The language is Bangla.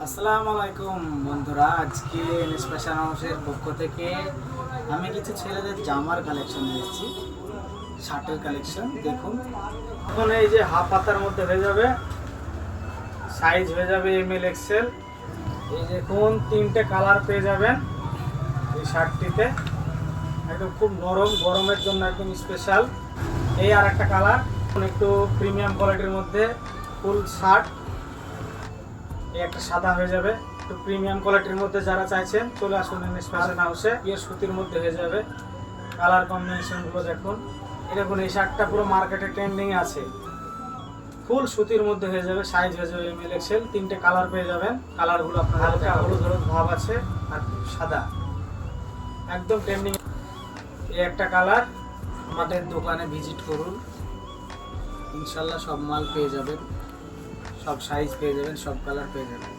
আসসালামু আলাইকুম বন্ধুরা, আজকে ফ্যাশন হাউসের পক্ষ থেকে আমি কিছু ছেলেদের জামার কালেকশন নিয়ে এসেছি, শার্টের কালেকশন। দেখুন, এখন এই যে হাফ হাতার মধ্যে হয়ে যাবে, সাইজ হয়ে যাবে ML XL। এই দেখুন, তিনটে কালার পেয়ে যাবেন এই শার্টটিতে। একদম খুব নরম, গরমের জন্য একদম স্পেশাল। এই আর একটা কালার, একটু প্রিমিয়াম কোয়ালিটির মধ্যে ফুল শার্ট। এই একটা সাদা হয়ে যাবে, একটু প্রিমিয়াম কোয়ালিটির মধ্যে যারা চাইছেন চলে আসুন ফ্যাশন হাউসে। পিওর সুতির মধ্যে হয়ে যাবে। কালার কম্বিনেশনগুলো দেখুন, দেখুন এই শার্টটা পুরো মার্কেটে ট্রেন্ডিং আছে। ফুল সুতির মধ্যে হয়ে যাবে, সাইজ হয়ে যাবে ML XL। তিনটে কালার পেয়ে যাবেন। কালারগুলো আপনার হালকা হলুদ হলুদ ভাব আছে আর সাদা, একদম ট্রেন্ডিং। এই একটা কালার, আমাদের দোকানে ভিজিট করুন, ইনশাল্লাহ সব মাল পেয়ে যাবেন, সব সাইজ পেয়ে যাবেন, সব কালার পেয়ে যাবেন।